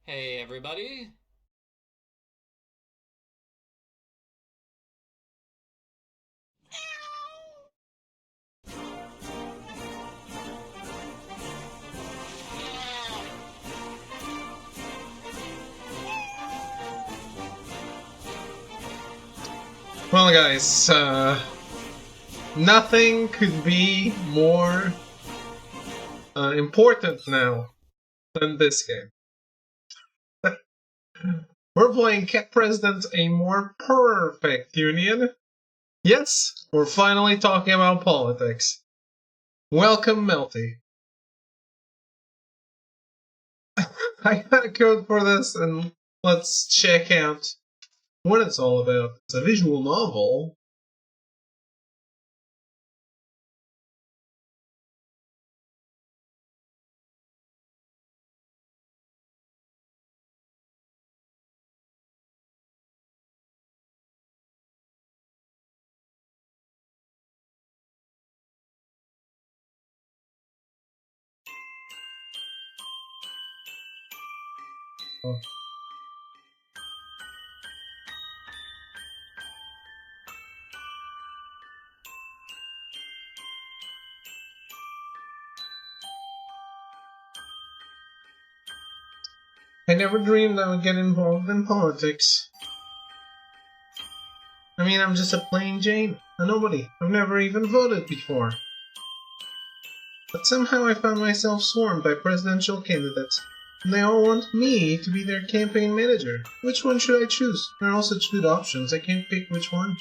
Hey everybody! Well, guys, nothing could be more important now than this game. We're playing Cat President, a more perfect union. Yes, we're finally talking about politics. Welcome, Melty. I got a code for this, and let's check out what it's all about. It's a visual novel. Oh. I never dreamed I would get involved in politics. I mean, I'm just a plain Jane, a nobody. I've never even voted before. But somehow I found myself swarmed by presidential candidates, and they all want me to be their campaign manager. Which one should I choose? There are all such good options, I can't pick which one.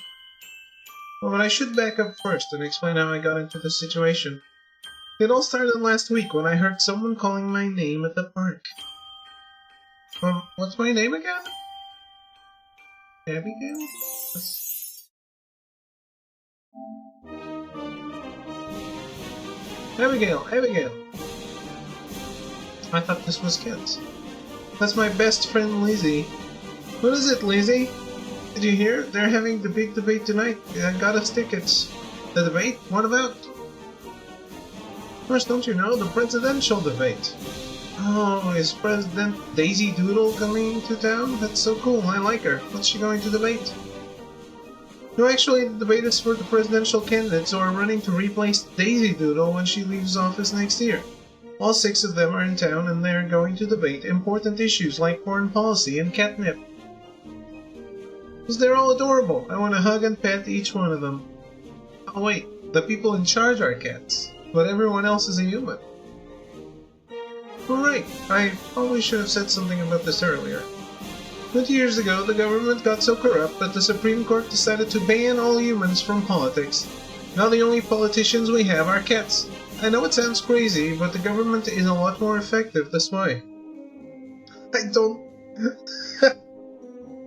Oh, but I should back up first and explain how I got into this situation. It all started last week when I heard someone calling my name at the park. What's my name again? Abigail? Abigail! I thought this was Kent. That's my best friend Lizzie. What is it, Lizzie? Did you hear? They're having the big debate tonight. I got us tickets. The debate? What about? Of course, don't you know? The presidential debate. Oh, is President Daisy Doodle coming to town? That's so cool, I like her. What's she going to debate? No, actually, the debate is for the presidential candidates who are running to replace Daisy Doodle when she leaves office next year. All 6 of them are in town and they're going to debate important issues like foreign policy and catnip. Because they're all adorable. I want to hug and pet each one of them. Oh wait, the people in charge are cats, but everyone else is a human. Oh right, I probably should have said something about this earlier. 20 years ago, the government got so corrupt that the Supreme Court decided to ban all humans from politics. Now the only politicians we have are cats. I know it sounds crazy, but the government is a lot more effective this way. I don't...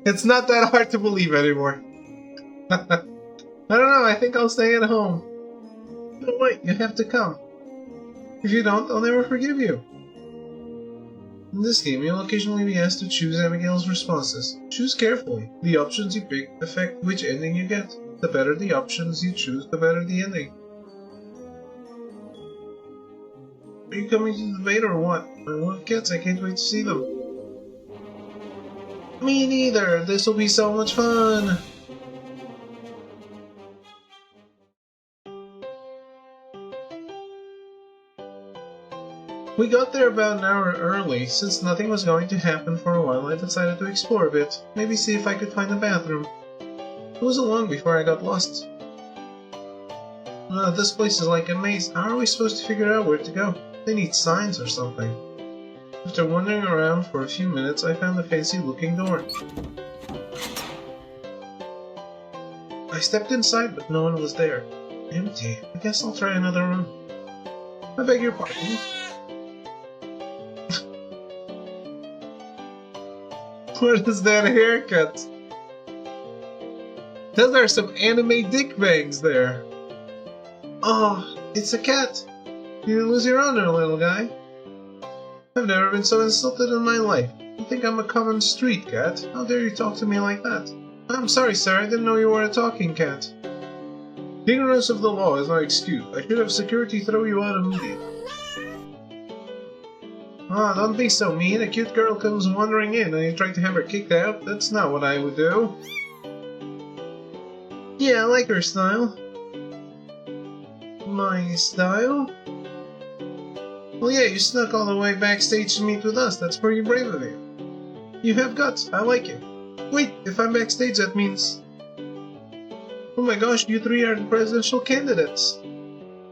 It's not that hard to believe anymore. I don't know, I think I'll stay at home. No, wait, you have to come. If you don't, I'll never forgive you. In this game, you'll occasionally be asked to choose Abigail's responses. Choose carefully. The options you pick affect which ending you get. The better the options you choose, the better the ending. Are you coming to the debate or what? I love cats, I can't wait to see them. Me neither! This'll be so much fun! We got there about an hour early. Since nothing was going to happen for a while, I decided to explore a bit. Maybe see if I could find a bathroom. It wasn't long before I got lost. This place is like a maze. How are we supposed to figure out where to go? They need signs or something. After wandering around for a few minutes, I found a fancy-looking door. I stepped inside, but no one was there. Empty. I guess I'll try another room. I beg your pardon. What is that haircut? Those are some anime dick bangs there. Oh, it's a cat. You lose your honor, little guy. I've never been so insulted in my life. You think I'm a common street cat? How dare you talk to me like that? I'm sorry, sir. I didn't know you were a talking cat. Ignorance of the law is no excuse. I should have security throw you out immediately. Ah, don't be so mean. A cute girl comes wandering in and you try to have her kicked out? That's not what I would do. Yeah, I like her style. My style? Well, yeah, you snuck all the way backstage to meet with us. That's pretty brave of you. You have guts. I like it. Wait, if I'm backstage, that means... Oh my gosh, you three are the presidential candidates.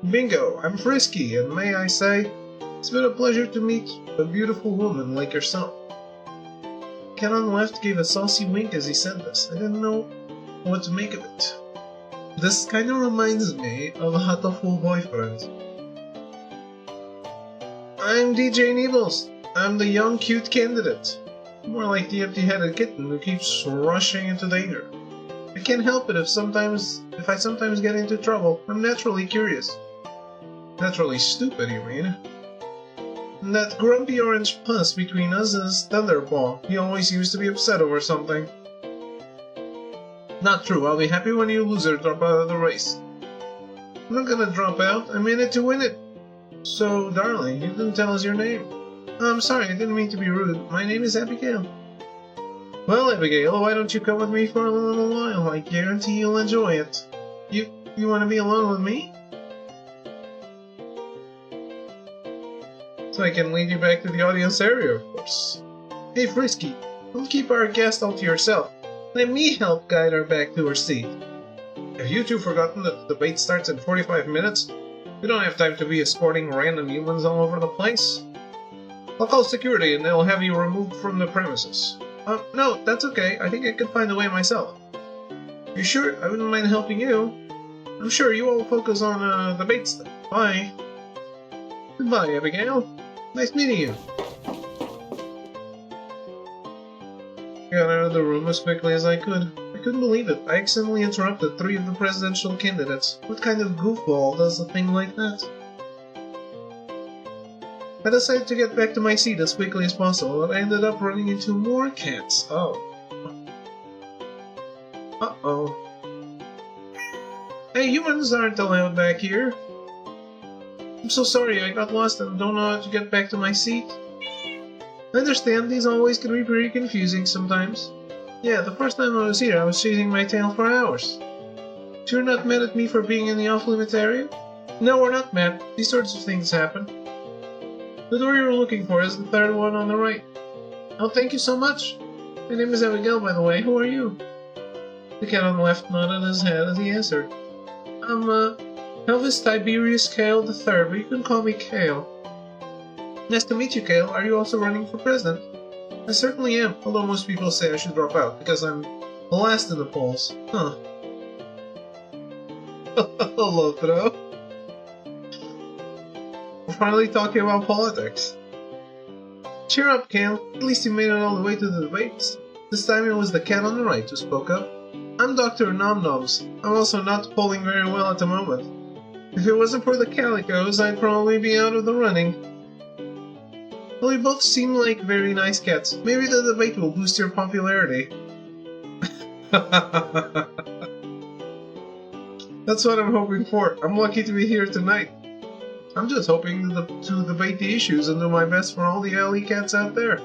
Bingo, I'm Frisky, and may I say, it's been a pleasure to meet a beautiful woman like yourself. Ken on the left gave a saucy wink as he said this. I didn't know what to make of it. This kind of reminds me of a Hatoful boyfriend. I'm DJ Neebles. I'm the young cute candidate. More like the empty-headed kitten who keeps rushing into danger. I can't help it if I sometimes get into trouble. I'm naturally curious. Naturally stupid, you mean? And that grumpy orange pus between us is Thunderpaw. He always seems to be upset over something. Not true. I'll be happy when you loser drop out of the race. I'm not gonna drop out. I'm in it to win it. So, darling, you didn't tell us your name. I'm sorry, I didn't mean to be rude. My name is Abigail. Well, Abigail, why don't you come with me for a little while? I guarantee you'll enjoy it. You want to be alone with me? So I can lead you back to the audience area, of course. Hey, Frisky, don't keep our guest all to yourself. Let me help guide her back to her seat. Have you two forgotten that the debate starts in 45 minutes? We don't have time to be escorting random humans all over the place. I'll call security and they'll have you removed from the premises. No, that's okay. I think I could find a way myself. You sure? I wouldn't mind helping you. I'm sure you all focus on debate stuff. Bye. Goodbye, Abigail. Nice meeting you. I got out of the room as quickly as I could. I couldn't believe it. I accidentally interrupted 3 of the presidential candidates. What kind of goofball does a thing like that? I decided to get back to my seat as quickly as possible, and I ended up running into more cats. Oh. Uh-oh. Hey, humans aren't allowed back here. I'm so sorry, I got lost and don't know how to get back to my seat. I understand, these always can be pretty confusing sometimes. Yeah, the first time I was here, I was chasing my tail for hours. You're not mad at me for being in the off-limits area? No, we're not mad. These sorts of things happen. The door you're looking for is the 3rd one on the right. Oh, thank you so much. My name is Abigail, by the way. Who are you? The cat on the left nodded his head as he answered. I'm, Elvis Tiberius Kale III, but you can call me Kale. Nice to meet you, Kale. Are you also running for president? I certainly am, although most people say I should drop out, because I'm the last in the polls. Huh. Hello, Throw. We're finally talking about politics. Cheer up, Kale. At least you made it all the way to the debates. This time it was the cat on the right who spoke up. I'm Dr. Nom-Noms. I'm also not polling very well at the moment. If it wasn't for the calicos, I'd probably be out of the running. Well, you both seem like very nice cats. Maybe the debate will boost your popularity. That's what I'm hoping for. I'm lucky to be here tonight. I'm just hoping to debate the issues and do my best for all the alley cats out there.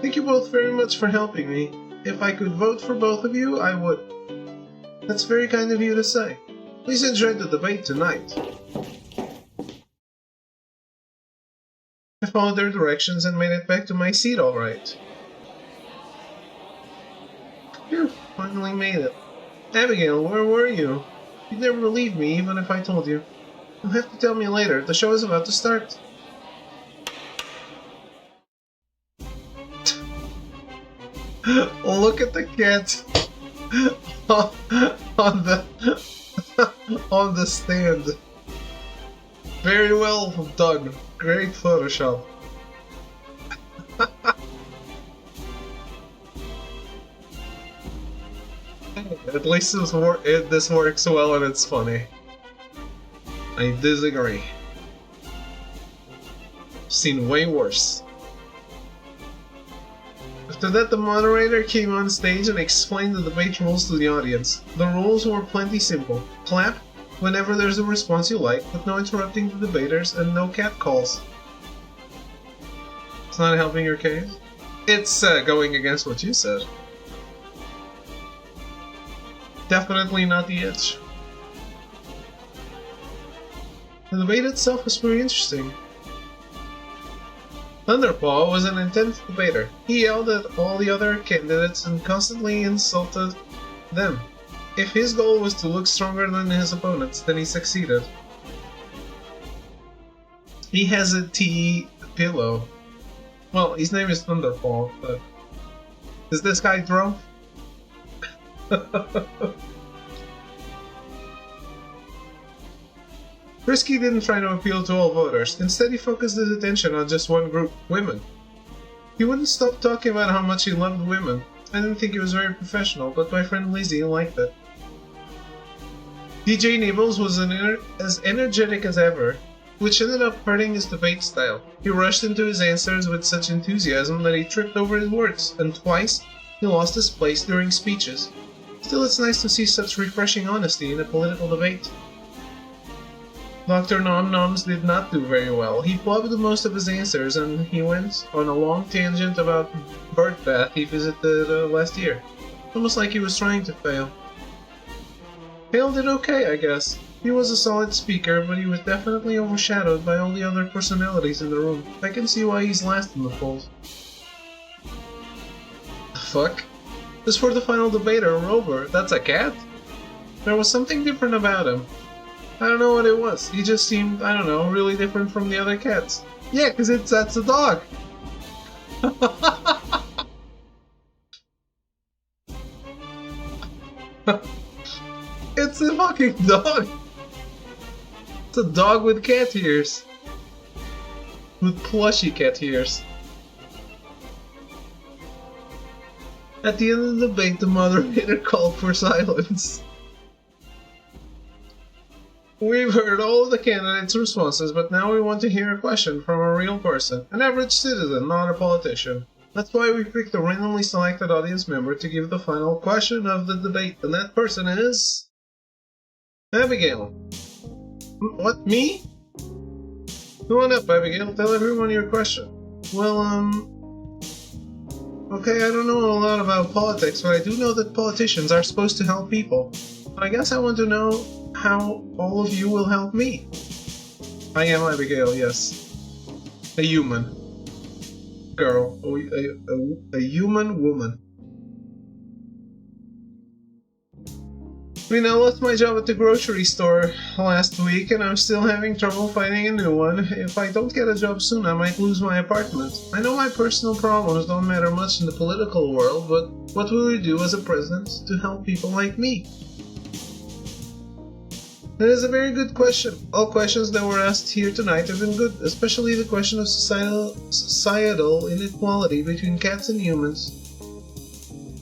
Thank you both very much for helping me. If I could vote for both of you, I would. That's very kind of you to say. Please enjoy the debate tonight. I followed their directions and made it back to my seat all right. Phew, finally made it. Abigail, where were you? You'd never believe me even if I told you. You'll have to tell me later. The show is about to start. Look at the cat on the on the stand. Very well done. Great Photoshop. At least this works well and it's funny. I disagree. Seen way worse. After that, the moderator came on stage and explained the debate rules to the audience. The rules were plenty simple. Clap whenever there's a response you like, but no interrupting the debaters and no cat calls. It's not helping your case? It's going against what you said. Definitely not the itch. The debate itself was pretty interesting. Thunderpaw was an intense debater. He yelled at all the other candidates and constantly insulted them. If his goal was to look stronger than his opponents, then he succeeded. He has a tea pillow. Well, his name is Thunderpaw, but... Is this guy drunk? Frisky didn't try to appeal to all voters. Instead, he focused his attention on just one group, women. He wouldn't stop talking about how much he loved women. I didn't think he was very professional, but my friend Lizzie liked it. DJ Nibbles was as energetic as ever, which ended up hurting his debate style. He rushed into his answers with such enthusiasm that he tripped over his words, and twice he lost his place during speeches. Still, it's nice to see such refreshing honesty in a political debate. Dr. Nom Noms did not do very well. He flubbed most of his answers, and he went on a long tangent about bird bath he visited last year. Almost like he was trying to fail. Hale did okay, I guess. He was a solid speaker, but he was definitely overshadowed by all the other personalities in the room. I can see why he's last in the polls. The fuck? As for the final debater, Rover, that's a cat? There was something different about him. I don't know what it was. He just seemed, I don't know, really different from the other cats. Yeah, because that's a dog. It's a fucking dog. It's a dog with cat ears. With plushy cat ears. At the end of the debate, the moderator called for silence. We've heard all of the candidates' responses, but now we want to hear a question from a real person, an average citizen, not a politician. That's why we picked a randomly selected audience member to give the final question of the debate, and that person is... Abigail. What, me? Come on up, Abigail, tell everyone your question. Well, okay, I don't know a lot about politics, but I do know that politicians are supposed to help people. I guess I want to know how all of you will help me. I am Abigail, yes. A human. Girl. A human woman. I mean, I lost my job at the grocery store last week and I'm still having trouble finding a new one. If I don't get a job soon, I might lose my apartment. I know my personal problems don't matter much in the political world, but what will you do as a president to help people like me? That is a very good question. All questions that were asked here tonight have been good, especially the question of societal inequality between cats and humans.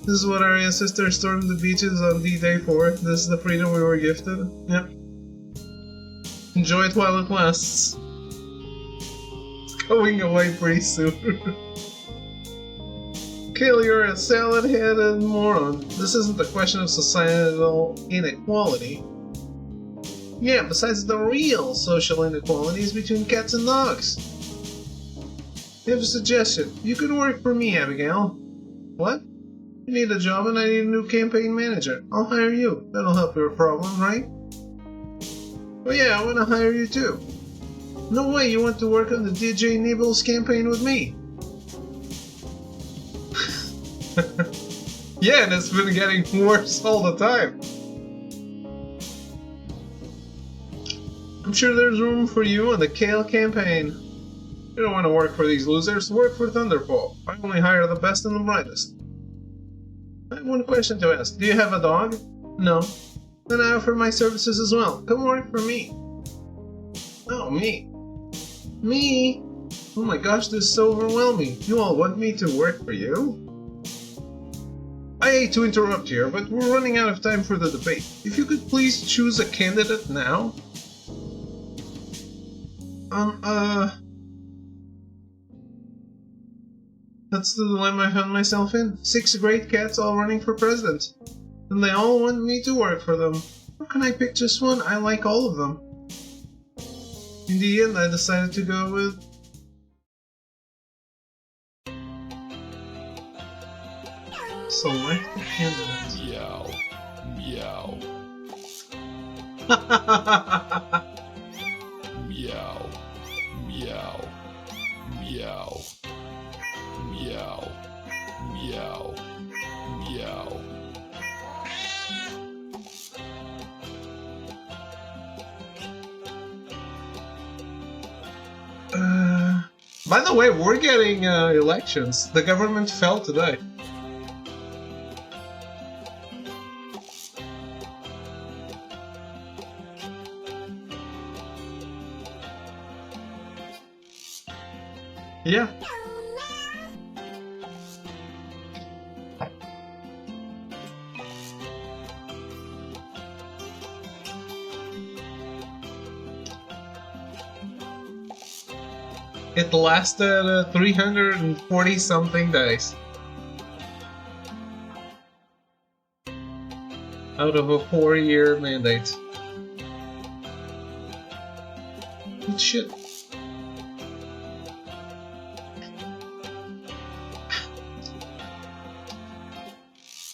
This is what our ancestors stormed the beaches on D-Day for. This is the freedom we were gifted. Yep. Enjoy it while it lasts. It's going away pretty soon. Kill, you're a salad-headed moron. This isn't a question of societal inequality. Yeah, besides the real social inequalities between cats and dogs. I have a suggestion. You could work for me, Abigail. What? You need a job and I need a new campaign manager. I'll hire you. That'll help your problem, right? Oh yeah, I want to hire you too. No way you want to work on the DJ Nibbles campaign with me. Yeah, and it's been getting worse all the time. I'm sure there's room for you on the Kale campaign. You don't want to work for these losers, work for Thunderpaw. I only hire the best and the brightest. I have one question to ask. Do you have a dog? No. Then I offer my services as well. Come work for me. Oh, me. Me? Oh my gosh, this is so overwhelming. You all want me to work for you? I hate to interrupt here, but we're running out of time for the debate. If you could please choose a candidate now? That's the dilemma I found myself in. 6 great cats all running for president. And they all want me to work for them. How can I pick just one? I like all of them. In the end, I decided to go with Select a candidate. Meow. Meow. Meow. Meow. Meow. Meow. Meow. Meow. By the way, we're getting elections. The government fell today. Yeah. It lasted 340 something days. Out of a 4-year mandate. Good shit.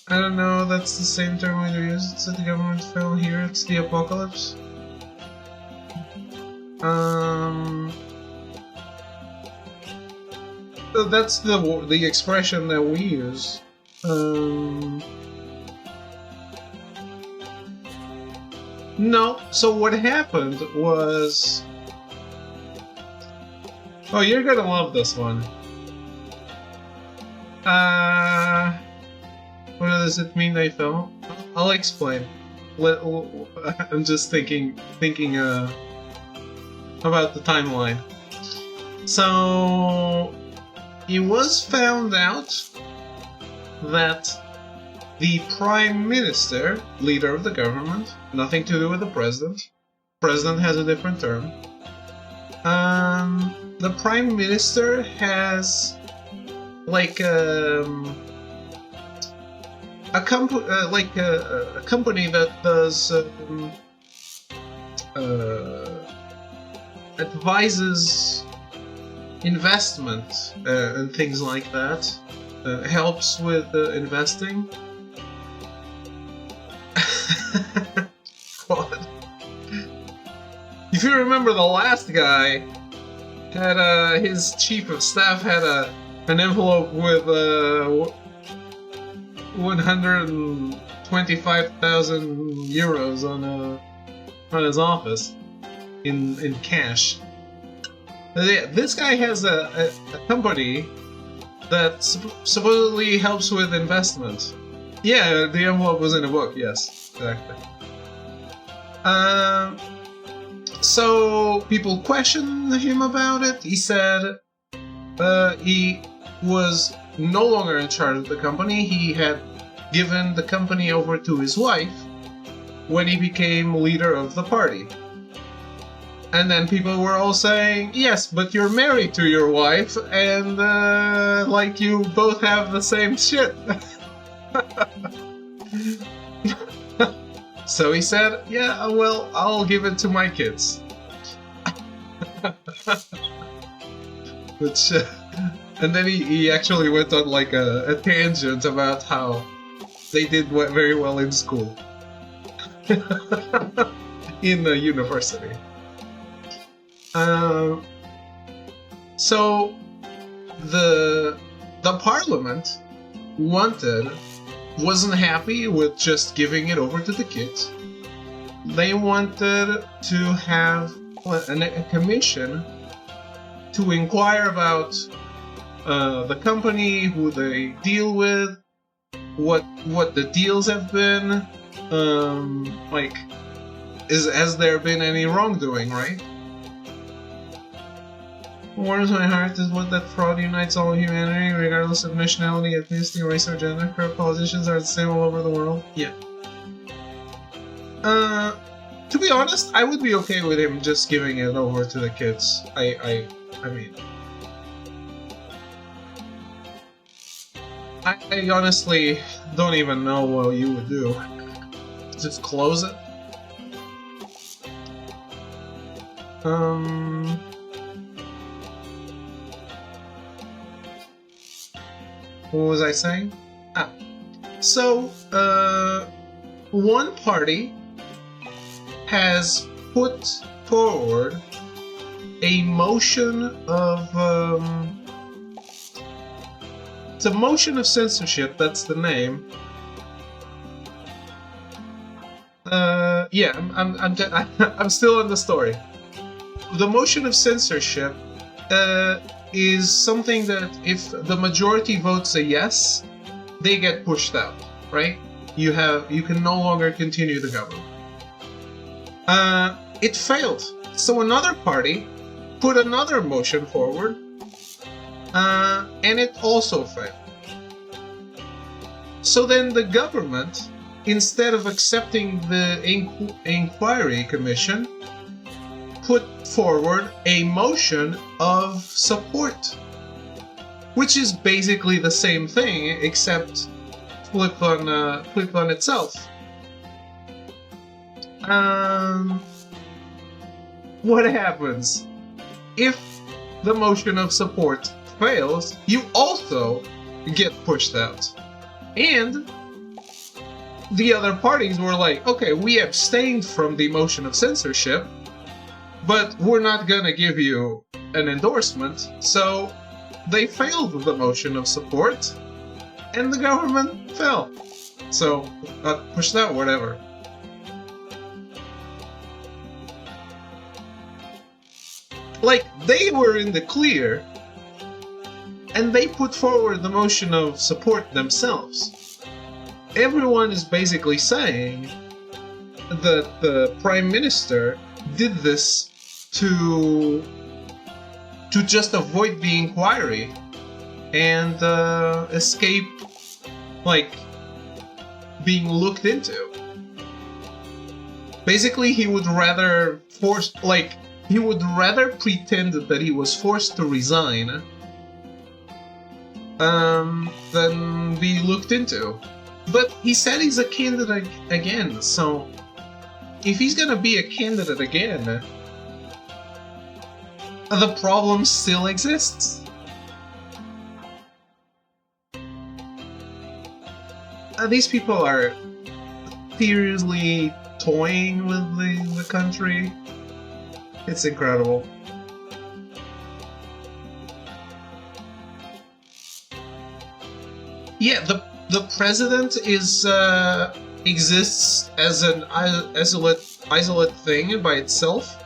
I don't know, that's the same term we use. It's that the government fell here, it's the apocalypse. So that's the expression that we use. No, so what happened was... Oh, you're gonna love this one. What does it mean they fell? I'll explain. I'm just thinking about the timeline. So it was found out that the Prime Minister, leader of the government, nothing to do with the President. President has a different term. The Prime Minister has like a company that does advises investment and things like that. Helps with investing. God. If you remember, the last guy had his chief of staff had an envelope with 125,000 euros on his office in cash. This guy has a company that supposedly helps with investment. Yeah, the envelope was in a book. Yes, exactly. So people questioned him about it. He said he was no longer in charge of the company. He had given the company over to his wife when he became leader of the party. And then people were all saying, yes, but you're married to your wife, and like you both have the same shit. So he said, yeah, well, I'll give it to my kids. Which, and then he actually went on like a tangent about how they did very well in school. In the university. So the parliament wasn't happy with just giving it over to the kids. They wanted to have a commission to inquire about the company, who they deal with, what the deals have been, has there been any wrongdoing, right? Warms my heart is what that fraud unites all humanity, regardless of nationality, ethnicity, race, or gender. Corrupt politicians are the same all over the world. Yeah. To be honest, I would be okay with him just giving it over to the kids. I mean... I honestly don't even know what you would do. Just close it? What was I saying? Ah, So, one party has put forward a motion of it's a motion of censorship. That's the name. Yeah, I'm still in the story. The motion of censorship is something that if the majority votes a yes, they get pushed out, right? You can no longer continue the government. It failed. So another party put another motion forward, and it also failed. So then the government, instead of accepting the inquiry commission, put forward a motion of support, which is basically the same thing except flipped on itself. What happens if the motion of support fails? You also get pushed out, and the other parties were like, okay, we abstained from the motion of censorship, but we're not gonna give you an endorsement, so they failed the motion of support, and the government fell. So, got pushed out, whatever. Like, they were in the clear, and they put forward the motion of support themselves. Everyone is basically saying that the Prime Minister did this to just avoid the inquiry and escape, like, being looked into. Basically, he would rather pretend that he was forced to resign than be looked into. But he said he's a candidate again, so if he's gonna be a candidate again, the problem still exists. These people are seriously toying with the country. It's incredible. Yeah, the president is exists as an isolate thing by itself.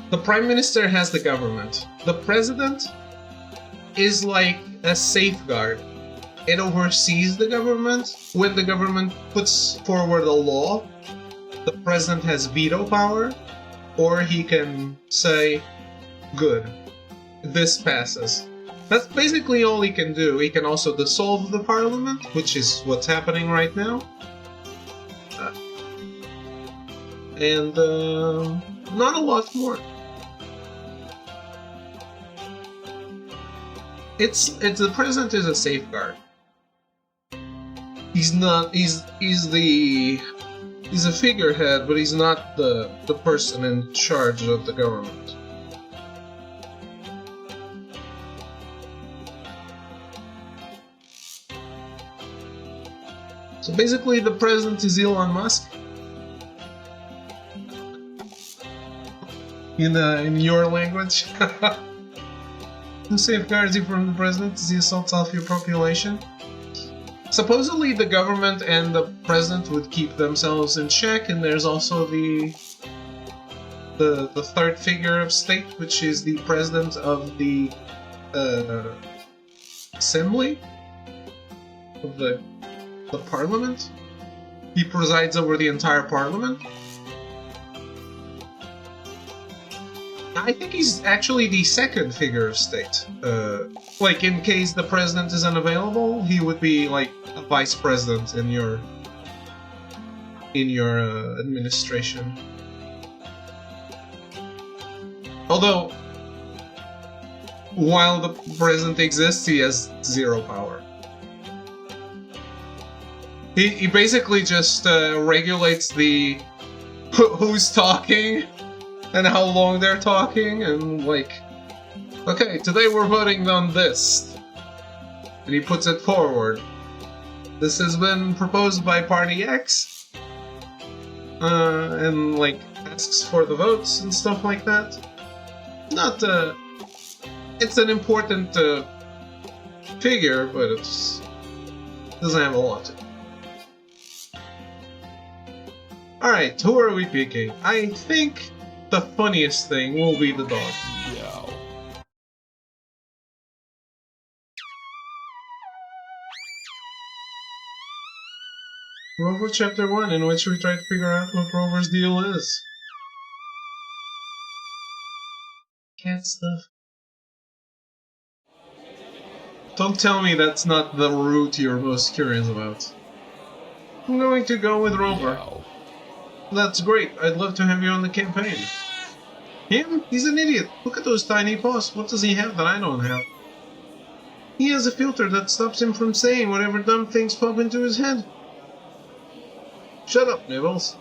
The Prime Minister has the government. The president is like a safeguard. It oversees the government. When the government puts forward a law, the president has veto power, or he can say, good, this passes. That's basically all he can do. He can also dissolve the parliament, which is what's happening right now. And not a lot more. It's the president is a safeguard. He's a figurehead, but he's not the person in charge of the government. So basically, the president is Elon Musk. In your language. Who safeguards you from the president as he assaults off your population? Supposedly the government and the president would keep themselves in check, and there's also the third figure of state, which is the president of the assembly of the parliament. He presides over the entire parliament. I think he's actually the second figure of state. Like, in case the president is unavailable, he would be like a vice president in your administration. Although, while the president exists, he has zero power. He basically just regulates the who's talking and how long they're talking, and like, okay, today we're voting on this. and he puts it forward. This has been proposed by Party X, and like asks for the votes and stuff like that. Not, it's an important figure, but it doesn't have a lot to it. Alright, who are we picking? I think the funniest thing will be the dog. Meow. Rover Chapter 1, in which we try to figure out what Rover's deal is. Cat stuff. Don't tell me that's not the route you're most curious about. I'm going to go with Rover. Meow. That's great. I'd love to have you on the campaign. Him? He's an idiot. Look at those tiny paws. What does he have that I don't have? He has a filter that stops him from saying whatever dumb things pop into his head. Shut up, Nibbles.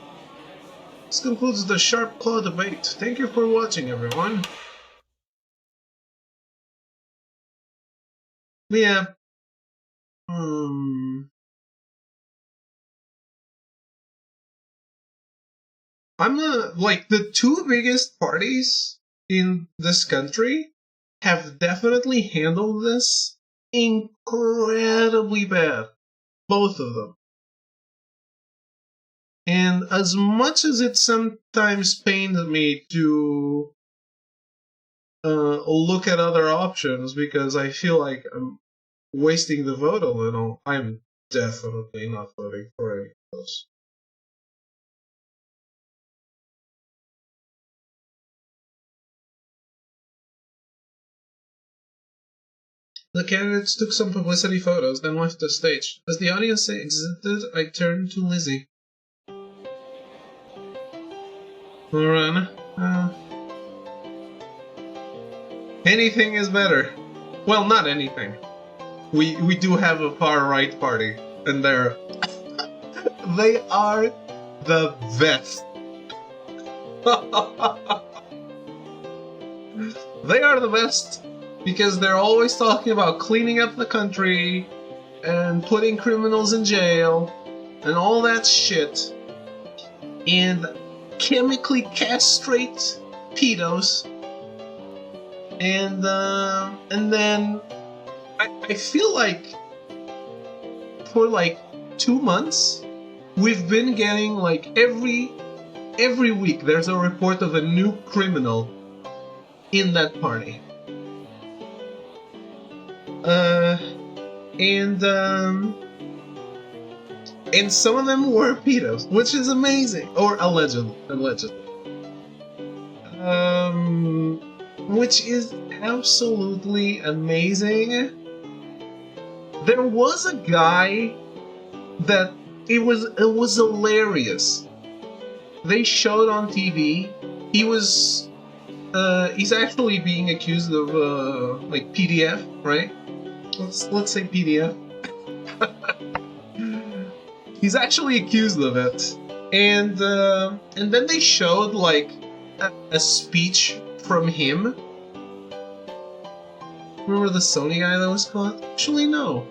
This concludes the Sharp Claw debate. Thank you for watching, everyone. Yeah. Like, the two biggest parties in this country have definitely handled this incredibly bad. Both of them. And as much as it sometimes pains me to look at other options because I feel like I'm wasting the vote a little, I'm definitely not voting for any of those. The candidates took some publicity photos, then left the stage. As the audience exited, I turned to Lizzie. Run. Anything is better. Well, not anything. We do have a far-right party, and they are the best. They are the best because they're always talking about cleaning up the country and putting criminals in jail and all that shit and chemically castrate pedos. And then I feel like for like 2 months we've been getting like every week there's a report of a new criminal in that party. And some of them were pedos, which is amazing, or allegedly. Which is absolutely amazing. There was a guy that it was hilarious. They showed on TV. He's actually being accused of like PDF, right? Let's say PDF. He's actually accused of it, and then they showed like a speech from him. Remember the Sony guy that was caught? Actually, no.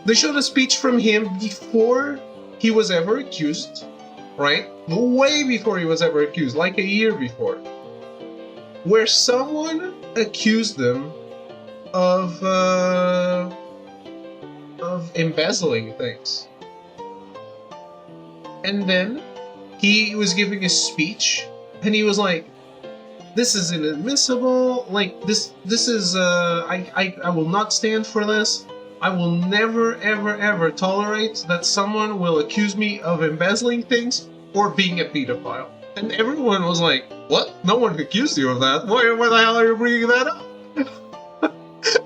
They showed a speech from him before he was ever accused, right? Way before he was ever accused, like a year before, where someone accused him of embezzling things. And then he was giving a speech, and he was like, "This is inadmissible. Like this is I will not stand for this. I will never ever tolerate that someone will accuse me of embezzling things or being a pedophile." And everyone was like, "What? No one accused you of that. Why the hell are you bringing that up?"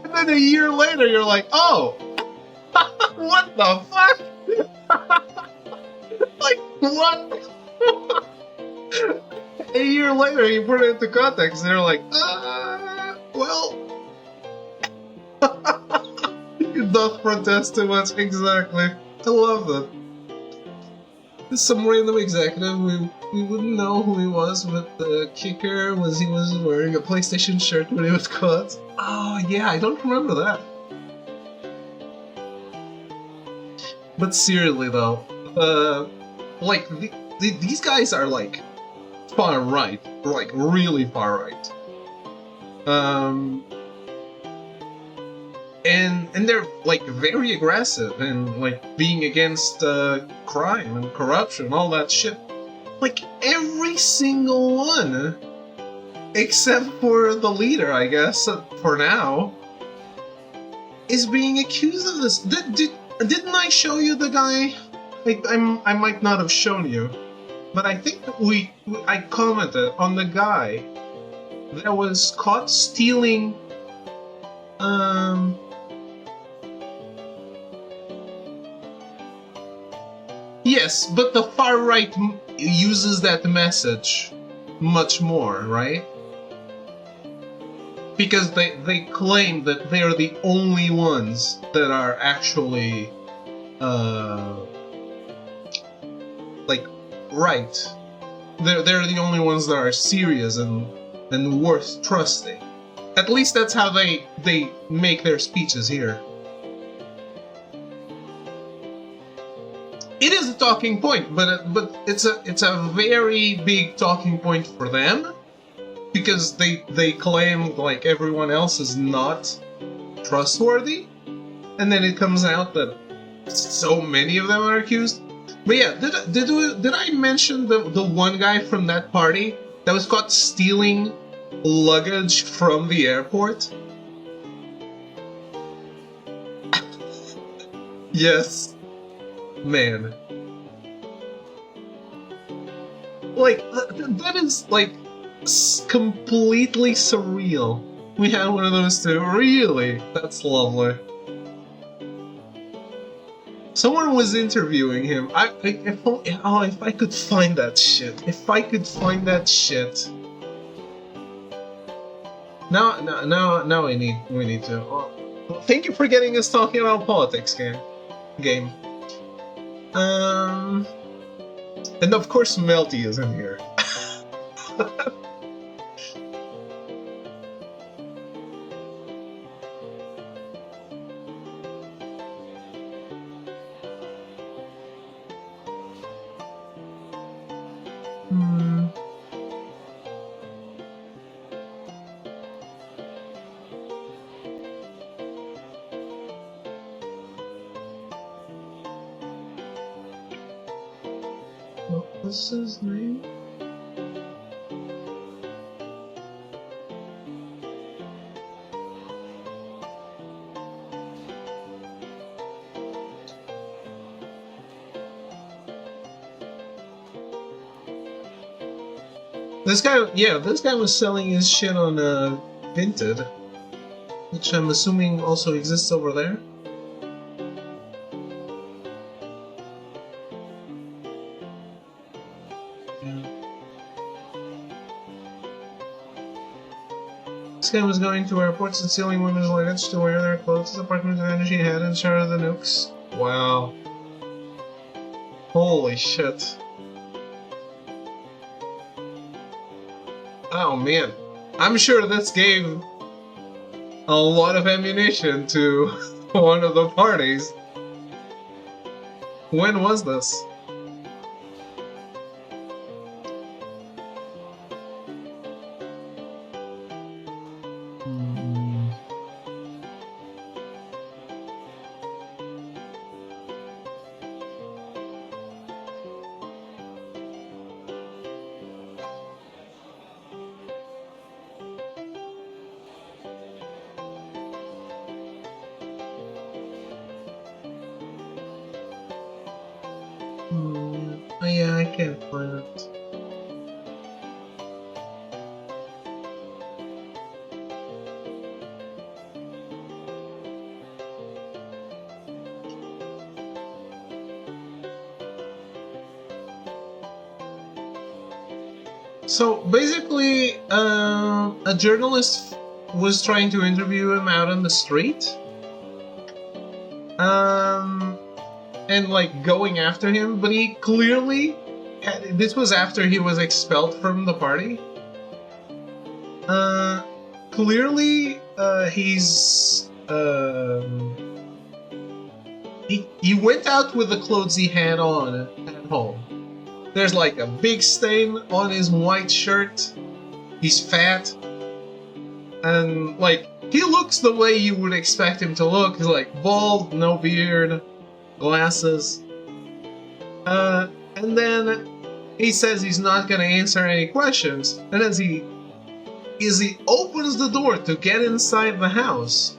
And then a year later, you're like, "Oh, what the fuck?" Like, what? A year later, you put it into context, and they're like, well, you don't protest too much. Exactly. I love that. some random executive. We wouldn't know who he was, but the kicker was he was wearing a PlayStation shirt when he was caught. Oh yeah, I don't remember that. But seriously though, like these guys are like far right, like really far right. And they're like very aggressive and like being against crime and corruption, all that shit. Like every single one, except for the leader, I guess, for now, is being accused of this. Didn't I show you the guy? I might not have shown you, but I think I commented on the guy that was caught stealing. Yes, but the far right uses that message much more, right? Because they claim that they're the only ones that are actually, like, right. They're the only ones that are serious and worth trusting. At least that's how they make their speeches here. It is a talking point, but it's a very big talking point for them, because they claim like everyone else is not trustworthy, and then it comes out that so many of them are accused. But yeah, did I mention the one guy from that party that was caught stealing luggage from the airport? Yes. Man. Like, that is, like, completely surreal. We had one of those too. Really? That's lovely. Someone was interviewing him. If I could find that shit. If I could find that shit. Now we need to. Oh, thank you for getting us talking about politics, game. And of course Melty is in here. What was his name? This guy was selling his shit on Vinted, which I'm assuming also exists over there. This guy was going to airports and stealing women's luggage to wear their clothes to the Department of Energy head in charge of the nukes. Wow. Holy shit. Oh man. I'm sure this gave a lot of ammunition to one of the parties. When was this? Oh yeah, I can't find it. So basically, a journalist was trying to interview him out on the street. and like going after him, but he clearly this was after he was expelled from the party. Clearly, he went out with the clothes he had on at home. There's like a big stain on his white shirt. He's fat, and like he looks the way you would expect him to look. He's like bald, no beard, glasses. And then he says he's not gonna answer any questions. And as he opens the door to get inside the house,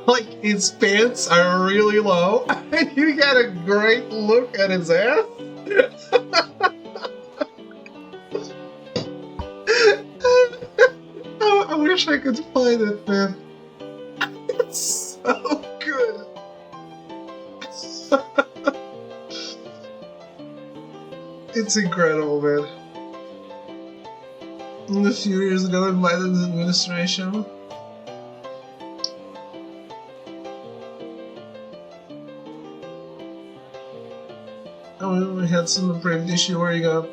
like his pants are really low, and you get a great look at his ass. I wish I could find it, man. It's so good. It's incredible, man. A few years ago in Biden's administration. Oh, we had some depraved issue where you got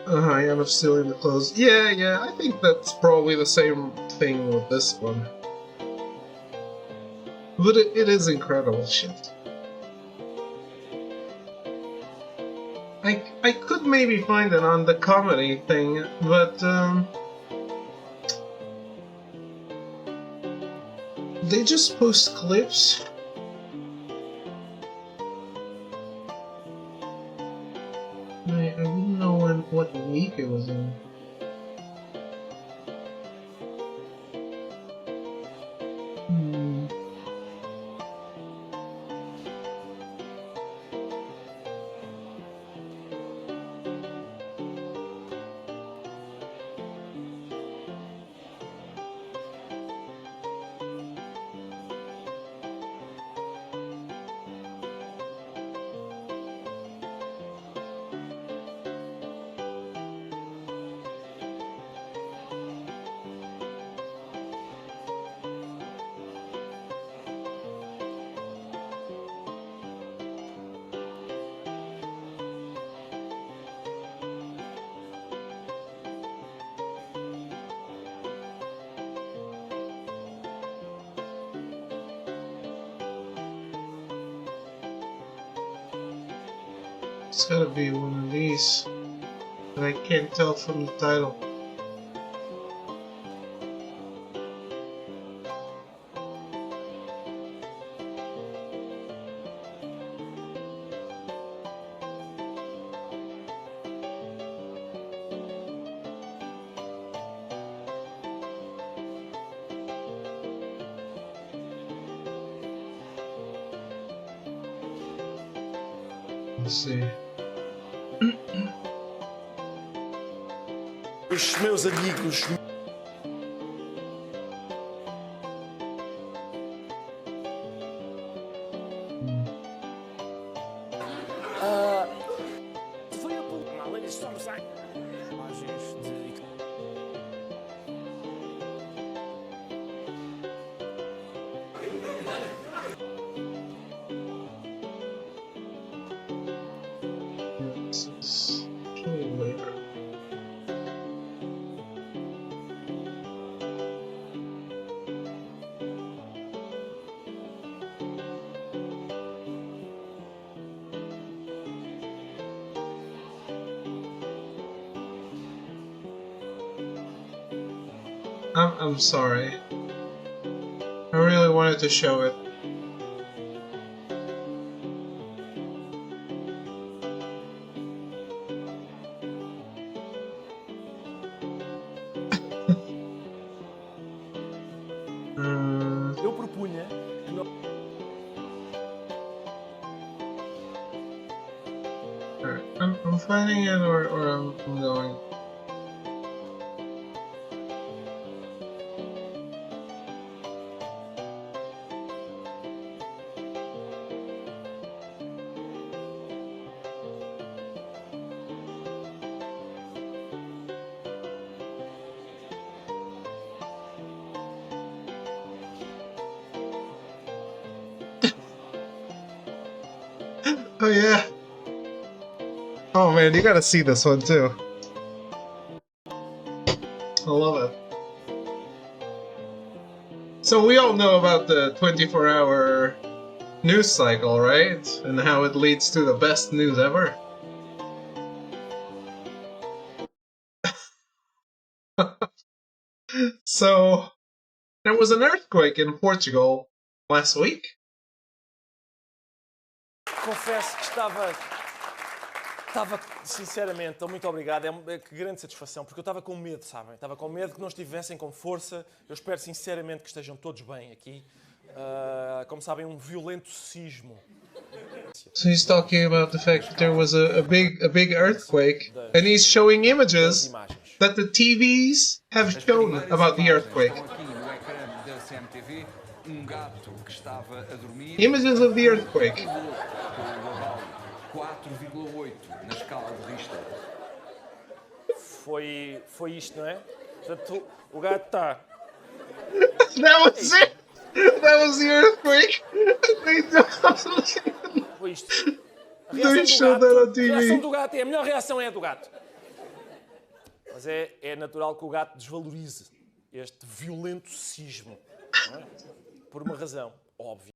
a high end of stealing the clothes. Yeah, I think that's probably the same thing with this one. But it is incredible shit. I could maybe find it on the comedy thing, but they just post clips. I didn't know what week it was in. It's gotta be one of these, but I can't tell from the title. Let's see. Os meus amigos. Foi a pouco. Mal, eles estamos a imagens de. This is actually later. I'm sorry. I really wanted to show it. Eu propunha que não. Alright, I'm finding it or I'm going. Oh yeah. Oh man, you gotta see this one too. I love it. So we all know about the 24-hour news cycle, right? And how it leads to the best news ever. So, there was an earthquake in Portugal last week. Confesso que estava, sinceramente, muito obrigado, que grande satisfação, porque eu estava com medo, sabem? Estava com medo que não estivessem com força. Eu espero sinceramente que estejam todos bem aqui. Como sabem, um violento sismo. So he's talking about the fact that there was a big earthquake, and he's showing images that the TVs have shown about the earthquake. Images of the earthquake. 4,8 na escala de Richter. Foi isto, não é? Portanto, o gato está. That was it! That was the earthquake! Foi isto. A They showed that on a reação TV. do gato, a melhor reação é a do gato. Mas é natural que o gato desvalorize este violento sismo. Não é? Por uma razão óbvia.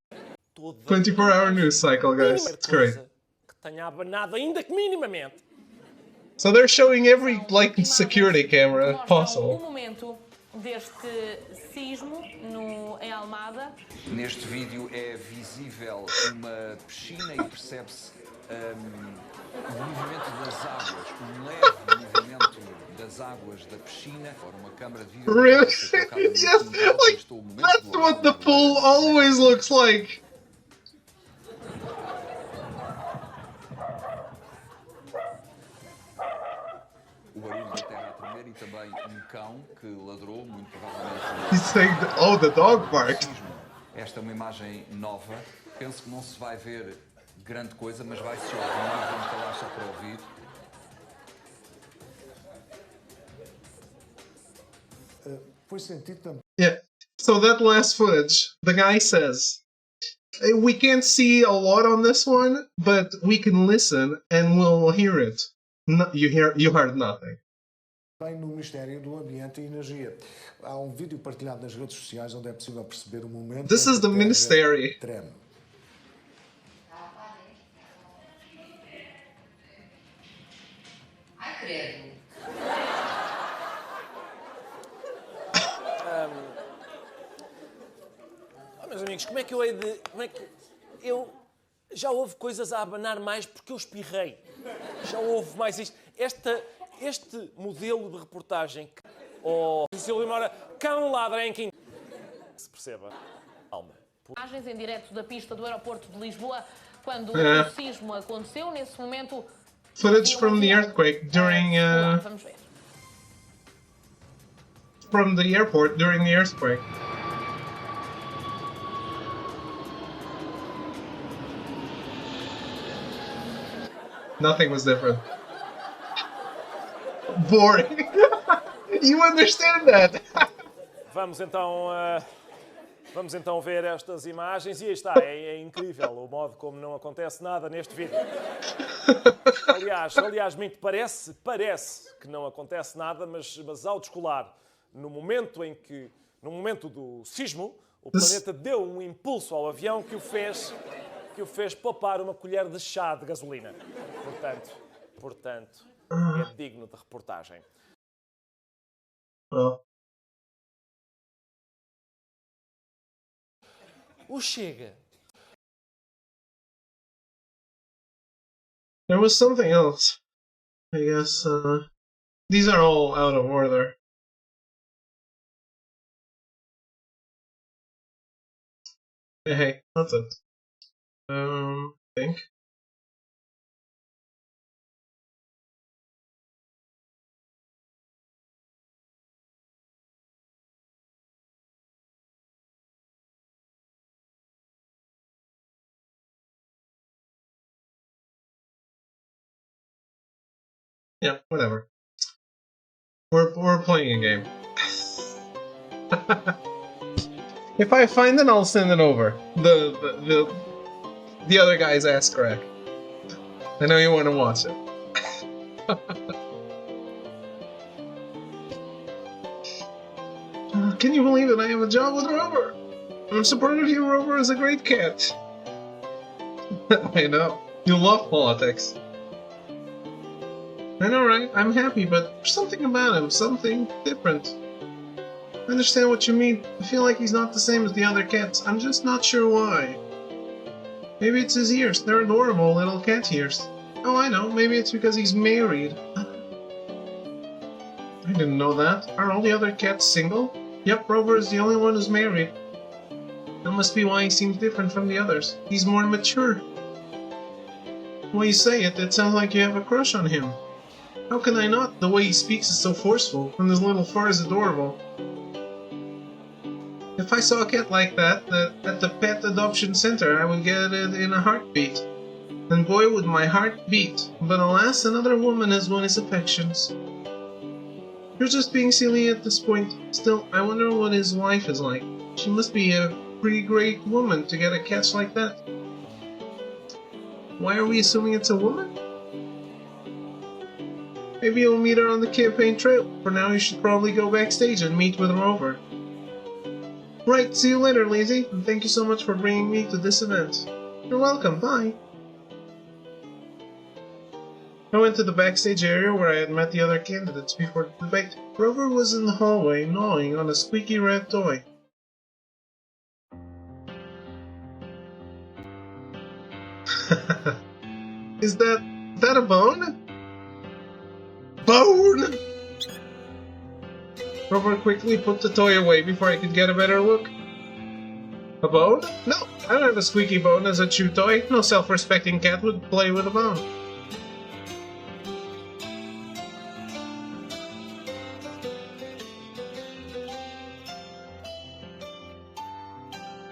24-hour news cycle, guys. It's great. Que tenha abanado, ainda que minimamente. So they're showing every, like, security camera O possible. momento deste sismo em Almada. Neste vídeo é visível uma piscina e percebe-se o movimento das águas, um leve movimento das águas da piscina. Uma câmara de vídeo. Really? Yes, like, that's what the pool always looks like. O barulho da terra a tremer e também cão que ladrou, muito provavelmente. He's saying, oh, the dog barked. Esta é uma imagem nova. Penso que não se vai ver grande coisa, mas vai-se ouvir. Vamos calar só para ouvir. Foi sentido também. Yeah. So that last footage, the guy says, we can't see a lot on this one, but we can listen and we'll hear it. No, you heard nothing. Bem no Ministério do Ambiente e Energia. Há um vídeo partilhado nas redes sociais onde é possível perceber o momento. This is the Ministry. Treme. Ai, credo. Meus amigos, como é que eu hei de... Como é que... Eu... Já houve coisas a abanar mais porque eu espirrei. Já houve mais isto. Este modelo de reportagem... Silvio Moura, cão ladra em quem... Se perceba. Calma. Imagens em direto da pista do aeroporto de Lisboa, quando É. o sismo aconteceu. Nesse momento... Footage from the earthquake during, Vamos ver. from the airport during the earthquake. Nothing was different. Boring. You understand that? Vamos então ver estas imagens e aí está, é incrível o modo como não acontece nada neste vídeo. Aliás, parece que não acontece nada, mas ao descolar, no momento do sismo, o planeta deu um impulso ao avião que o fez poupar uma colher de chá de gasolina. Portanto, é digno de reportagem. Well, O Chega. there was something else. I guess, these are all out of order. Hey, that's it. I think. Yeah, whatever. We're playing a game. If I find it, I'll send it over. The other guy's ass crack. I know you want to watch it. Can you believe it? I have a job with Rover. I'm so proud of you. Rover is a great cat. I know. You love politics. I know, right? I'm happy, but there's something about him. Something different. I understand what you mean. I feel like he's not the same as the other cats. I'm just not sure why. Maybe it's his ears. They're adorable little cat ears. Oh, I know. Maybe it's because he's married. I didn't know that. Are all the other cats single? Yep, Rover is the only one who's married. That must be why he seems different from the others. He's more mature. The way you say it, it sounds like you have a crush on him. How can I not? The way he speaks is so forceful, and his little fur is adorable. If I saw a cat like that at the pet adoption center, I would get it in a heartbeat. And boy, would my heart beat. But alas, another woman has won his affections. You're just being silly at this point. Still, I wonder what his wife is like. She must be a pretty great woman to get a catch like that. Why are we assuming it's a woman? Maybe you'll meet her on the campaign trail. For now, you should probably go backstage and meet with Rover. Right, see you later, Lazy, and thank you so much for bringing me to this event. You're welcome, bye. I went to the backstage area where I had met the other candidates before the debate. Rover was in the hallway gnawing on a squeaky red toy. Is that a bone? Bone! Rover quickly put the toy away before I could get a better look. A bone? No, I don't have a squeaky bone as a chew toy. No self-respecting cat would play with a bone.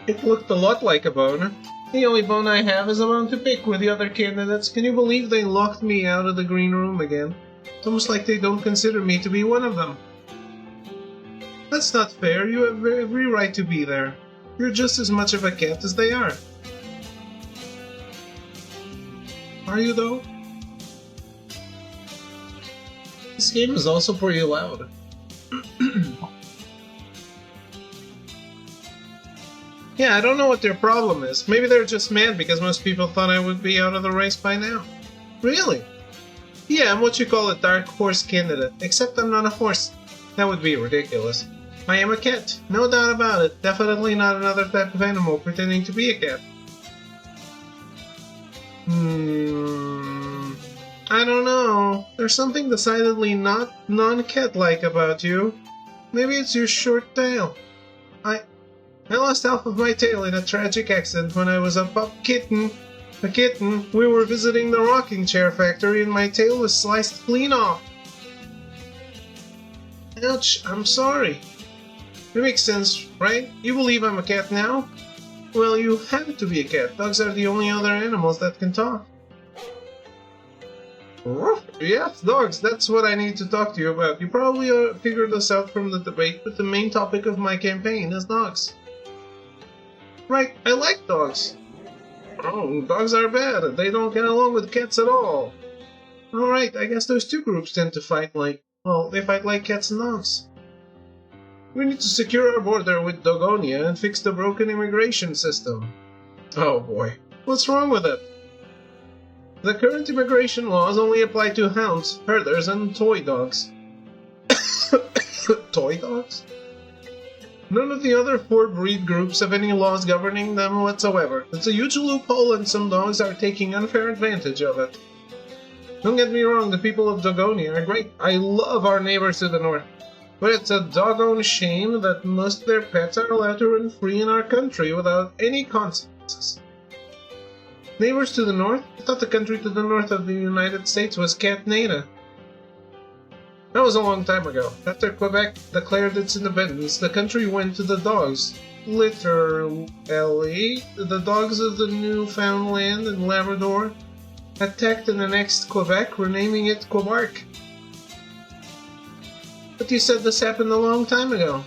It looked a lot like a bone. The only bone I have is a bone to pick with the other candidates. Can you believe they locked me out of the green room again? It's almost like they don't consider me to be one of them. That's not fair. You have every right to be there. You're just as much of a cat as they are. Are you, though? This game is also pretty loud. Yeah, I don't know what their problem is. Maybe they're just mad because most people thought I would be out of the race by now. Really? Yeah, I'm what you call a dark horse candidate, except I'm not a horse. That would be ridiculous. I am a cat, no doubt about it. Definitely not another type of animal pretending to be a cat. I don't know. There's something decidedly not non-cat-like about you. Maybe it's your short tail. I lost half of my tail in a tragic accident when I was a kitten. A kitten. We were visiting the rocking chair factory and my tail was sliced clean off. Ouch, I'm sorry. It makes sense, right? You believe I'm a cat now? Well, you have to be a cat. Dogs are the only other animals that can talk. Yes, dogs, that's what I need to talk to you about. You probably figured this out from the debate, but the main topic of my campaign is dogs. Right, I like dogs. Oh, dogs are bad. They don't get along with cats at all. Alright, I guess those two groups tend to fight like... well, they fight like cats and dogs. We need to secure our border with Dogonia and fix the broken immigration system. Oh boy, what's wrong with it? The current immigration laws only apply to hounds, herders, and toy dogs. Toy dogs? None of the other 4 breed groups have any laws governing them whatsoever. It's a huge loophole and some dogs are taking unfair advantage of it. Don't get me wrong, the people of Dogonia are great. I love our neighbors to the north. But it's a doggone shame that most of their pets are allowed to run free in our country without any consequences. Neighbors to the north? I thought the country to the north of the United States was Canada. That was a long time ago. After Quebec declared its independence, the country went to the dogs. Literally, the dogs of the Newfoundland and Labrador attacked and annexed Quebec, renaming it Quebec. But you said this happened a long time ago.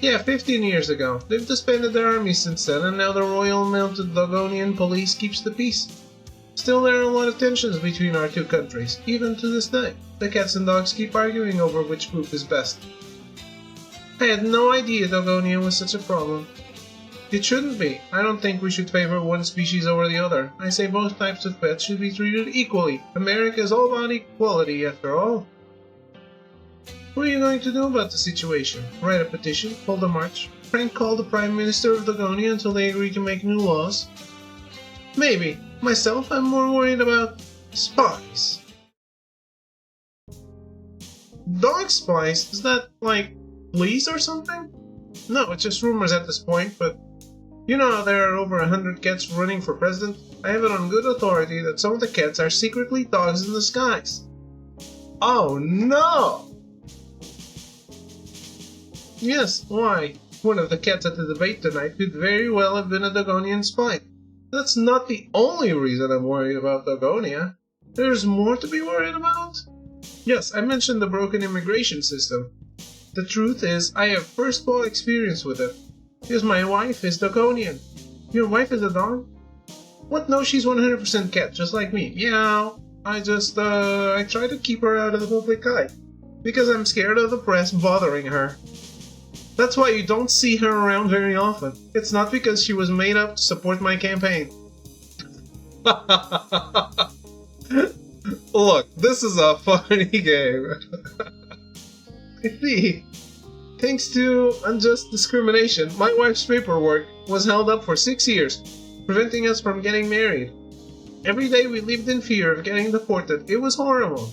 Yeah, 15 years ago. They've disbanded their army since then, and now the Royal Mounted Dogonian Police keeps the peace. Still, there are a lot of tensions between our two countries, even to this day. The cats and dogs keep arguing over which group is best. I had no idea Dogonia was such a problem. It shouldn't be. I don't think we should favor one species over the other. I say both types of pets should be treated equally. America is all about equality, after all. What are you going to do about the situation? Write a petition? Hold a march? Prank call the Prime Minister of Dogonia until they agree to make new laws? Maybe. Myself, I'm more worried about spies. Dog spies? Is that like police or something? No, it's just rumors at this point, but you know how there are over 100 cats running for president? I have it on good authority that some of the cats are secretly dogs in disguise. Oh no! Yes, why? One of the cats at the debate tonight could very well have been a Dogonian spy. That's not the only reason I'm worried about Dogonia. There's more to be worried about? Yes, I mentioned the broken immigration system. The truth is, I have first-hand experience with it. Because my wife is Dogonian. Your wife is a dog? What? No, she's 100% cat, just like me. Meow. I try to keep her out of the public eye. Because I'm scared of the press bothering her. That's why you don't see her around very often. It's not because she was made up to support my campaign. Look, this is a funny game. Thanks to unjust discrimination, my wife's paperwork was held up for 6 years, preventing us from getting married. Every day we lived in fear of getting deported. It was horrible.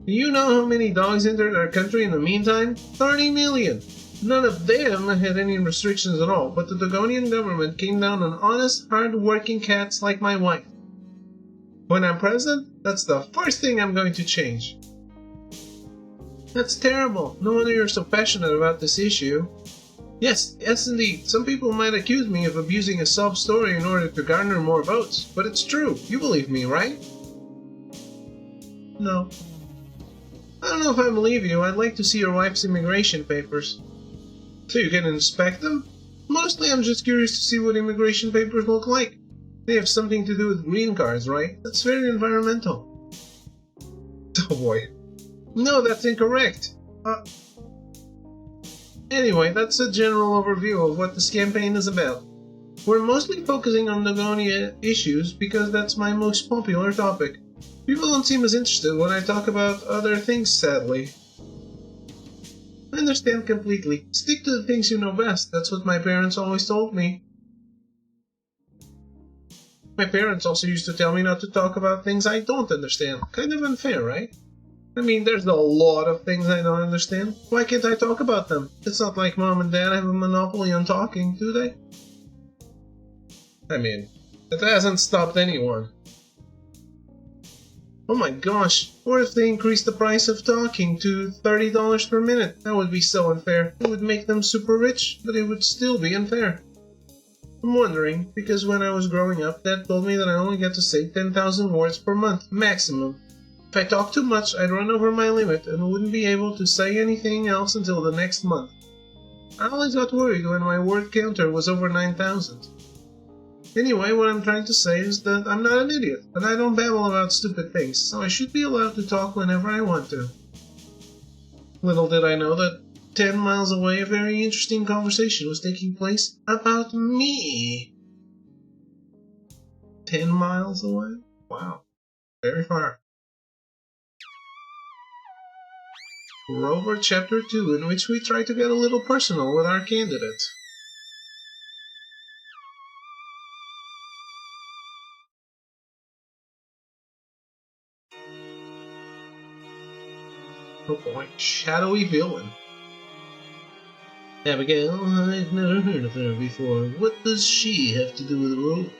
Do you know how many dogs entered our country in the meantime? 30 million! None of them had any restrictions at all, but the Dogonian government came down on honest, hard-working cats like my wife. When I'm president, that's the first thing I'm going to change. That's terrible. No wonder you're so passionate about this issue. Yes indeed. Some people might accuse me of abusing a sob story in order to garner more votes, but it's true. You believe me, right? No. I don't know if I believe you. I'd like to see your wife's immigration papers. So you can inspect them? Mostly I'm just curious to see what immigration papers look like. They have something to do with green cards, right? That's very environmental. Oh boy. No, that's incorrect. Anyway, that's a general overview of what this campaign is about. We're mostly focusing on Dogonia issues because that's my most popular topic. People don't seem as interested when I talk about other things, sadly. I understand completely. Stick to the things you know best. That's what my parents always told me. My parents also used to tell me not to talk about things I don't understand. Kind of unfair, right? I mean, there's a lot of things I don't understand. Why can't I talk about them? It's not like Mom and Dad have a monopoly on talking, do they? I mean, it hasn't stopped anyone. Oh my gosh, what if they increased the price of talking to $30 per minute? That would be so unfair. It would make them super rich, but it would still be unfair. I'm wondering, because when I was growing up, Dad told me that I only get to say 10,000 words per month, maximum. If I talked too much, I'd run over my limit and wouldn't be able to say anything else until the next month. I always got worried when my word counter was over 9,000. Anyway, what I'm trying to say is that I'm not an idiot, and I don't babble about stupid things, so I should be allowed to talk whenever I want to. Little did I know that 10 miles away a very interesting conversation was taking place about me. 10 miles away? Wow. Very far. Rover Chapter 2, in which we try to get a little personal with our candidate. Oh boy, shadowy villain. Abigail, I've never heard of her before. What does she have to do with Rover?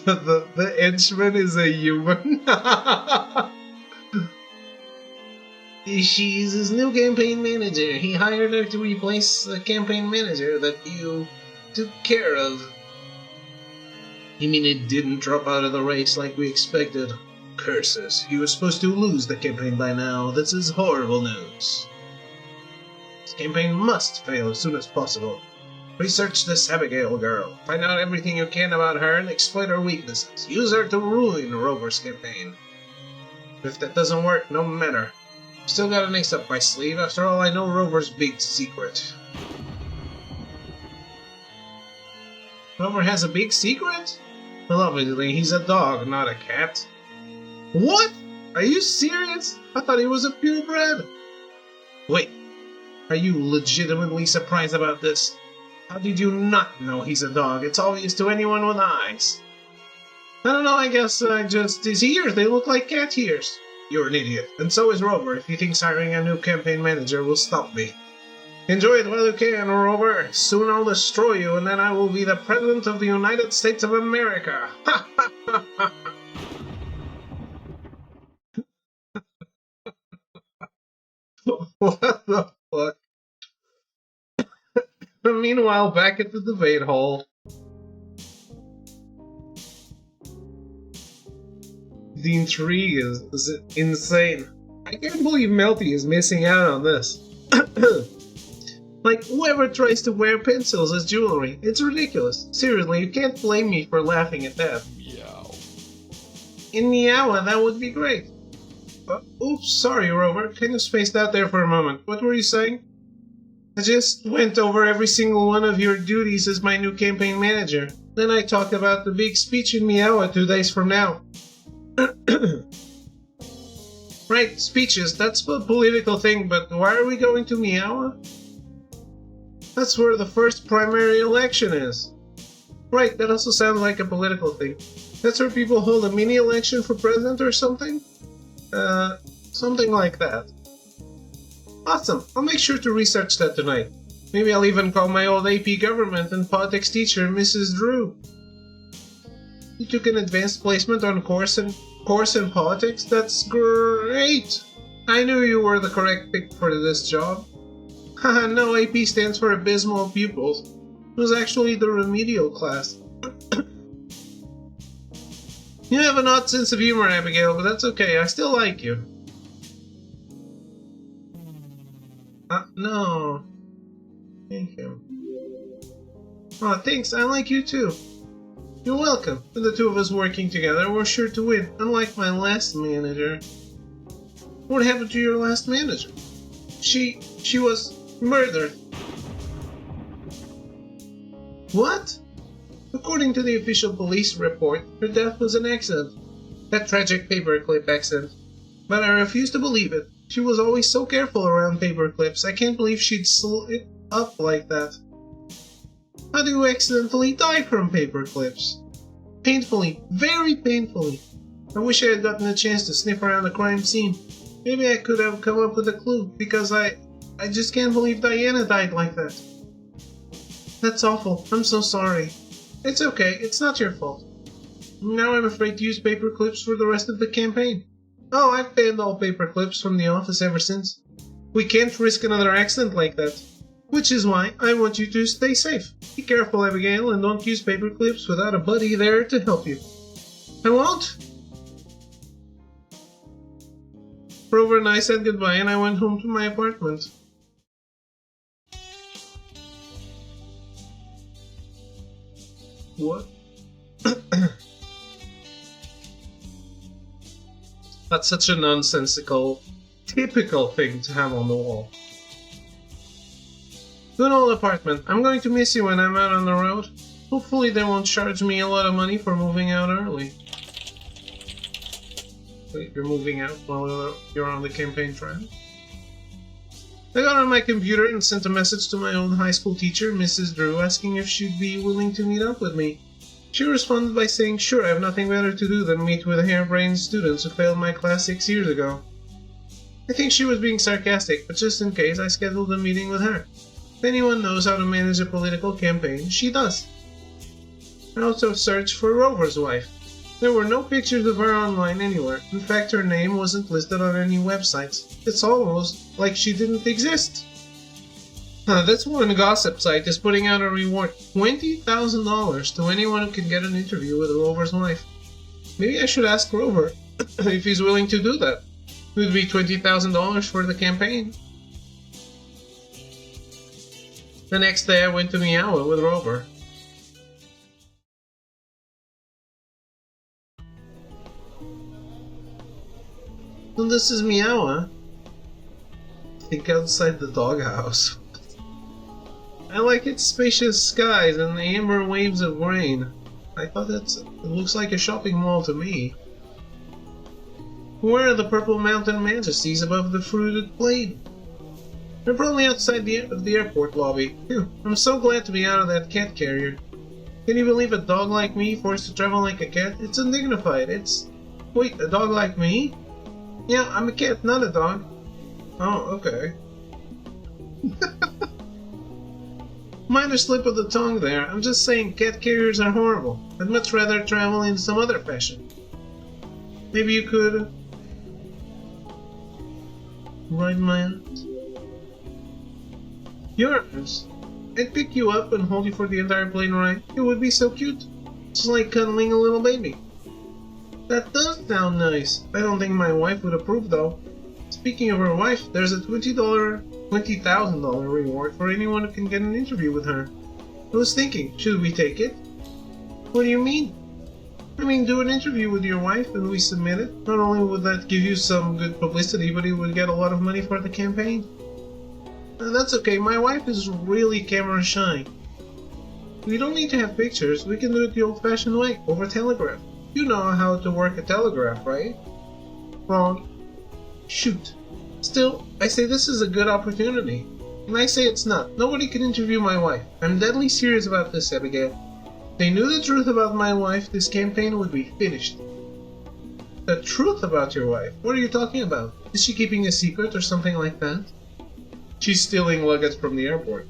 the henchman is a human. She's his new campaign manager. He hired her to replace the campaign manager that you took care of. You mean it didn't drop out of the race like we expected? Curses. He was supposed to lose the campaign by now. This is horrible news. This campaign must fail as soon as possible. Research this Abigail girl. Find out everything you can about her and exploit her weaknesses. Use her to ruin Rover's campaign. If that doesn't work, no matter. Still got an ace up my sleeve. After all, I know Rover's big secret. Rover has a big secret? Well, obviously, he's a dog, not a cat. What? Are you serious? I thought he was a purebred. Wait, are you legitimately surprised about this? How did you not know he's a dog? It's obvious to anyone with eyes. I don't know, I guess his ears, they look like cat ears. You're an idiot, and so is Rover if he thinks hiring a new campaign manager will stop me. Enjoy it while you can, Rover. Soon I'll destroy you, and then I will be the President of the United States of America. Ha ha ha ha! What the fuck? Meanwhile, back at the debate hall. The intrigue is insane. I can't believe Melty is missing out on this. Like, whoever tries to wear pencils as jewelry, it's ridiculous. Seriously, you can't blame me for laughing at that. Meow. In Meowa, that would be great. Oops, sorry, Rover. Kind of spaced out there for a moment. What were you saying? I just went over every single one of your duties as my new campaign manager. Then I talked about the big speech in Meowa 2 days from now. Right, speeches, that's a political thing, but why are we going to Meowa? That's where the first primary election is. Right, that also sounds like a political thing. That's where people hold a mini election for president or something? Something like that. Awesome, I'll make sure to research that tonight. Maybe I'll even call my old AP government and politics teacher, Mrs. Drew. You took an advanced placement on course in politics? That's great! I knew you were the correct pick for this job. Haha, no, AP stands for Abysmal Pupils. It was actually the remedial class. You have an odd sense of humor, Abigail, but that's okay. I still like you. No. Thank you. Aw, thanks. I like you too. You're welcome. With the two of us working together, we're sure to win, unlike my last manager. What happened to your last manager? She was murdered. What? According to the official police report, her death was an accident. That tragic paperclip accident. But I refuse to believe it. She was always so careful around paperclips. I can't believe she'd slip up like that. How do you accidentally die from paperclips? Painfully. Very painfully. I wish I had gotten a chance to sniff around the crime scene. Maybe I could have come up with a clue, because I just can't believe Diana died like that. That's awful. I'm so sorry. It's okay. It's not your fault. Now I'm afraid to use paperclips for the rest of the campaign. Oh, I've banned all paperclips from the office ever since. We can't risk another accident like that. Which is why I want you to stay safe. Be careful, Abigail, and don't use paperclips without a buddy there to help you. I won't. Rover and I said goodbye and I went home to my apartment. What? That's such a nonsensical, typical thing to have on the wall. Good old apartment. I'm going to miss you when I'm out on the road. Hopefully they won't charge me a lot of money for moving out early. Wait, you're moving out while you're on the campaign trail? I got on my computer and sent a message to my old high school teacher, Mrs. Drew, asking if she'd be willing to meet up with me. She responded by saying, sure, I have nothing better to do than meet with harebrained students who failed my class 6 years ago. I think she was being sarcastic, but just in case, I scheduled a meeting with her. If anyone knows how to manage a political campaign, she does. I also searched for Rover's wife. There were no pictures of her online anywhere. In fact, her name wasn't listed on any websites. It's almost like she didn't exist. This one gossip site is putting out a reward, $20,000 to anyone who can get an interview with Rover's wife. Maybe I should ask Rover if he's willing to do that. It would be $20,000 for the campaign. The next day I went to Meow with Rover. So this is Meow, huh? I think outside the doghouse. I like its spacious skies and the amber waves of rain. I thought it looks like a shopping mall to me. Where are the purple mountain majesties above the fruited plain? They're probably outside the airport lobby. Phew, I'm so glad to be out of that cat carrier. Can you believe a dog like me forced to travel like a cat? It's undignified. Wait, a dog like me? Yeah, I'm a cat, not a dog. Oh, okay. Minor slip of the tongue there. I'm just saying cat carriers are horrible. I'd much rather travel in some other fashion. Maybe you could ride my arms. Yours. I'd pick you up and hold you for the entire plane ride. It would be so cute. It's like cuddling a little baby. That does sound nice. I don't think my wife would approve though. Speaking of her wife, there's a $20,000 reward for anyone who can get an interview with her. I was thinking, should we take it? What do you mean? I mean, do an interview with your wife and we submit it. Not only would that give you some good publicity, but you would get a lot of money for the campaign. That's okay, my wife is really camera shy. We don't need to have pictures, we can do it the old-fashioned way, over telegraph. You know how to work a telegraph, right? Wrong. Shoot. Still, I say this is a good opportunity. And I say it's not. Nobody can interview my wife. I'm deadly serious about this, Abigail. If they knew the truth about my wife, this campaign would be finished. The truth about your wife? What are you talking about? Is she keeping a secret or something like that? She's stealing luggage from the airport.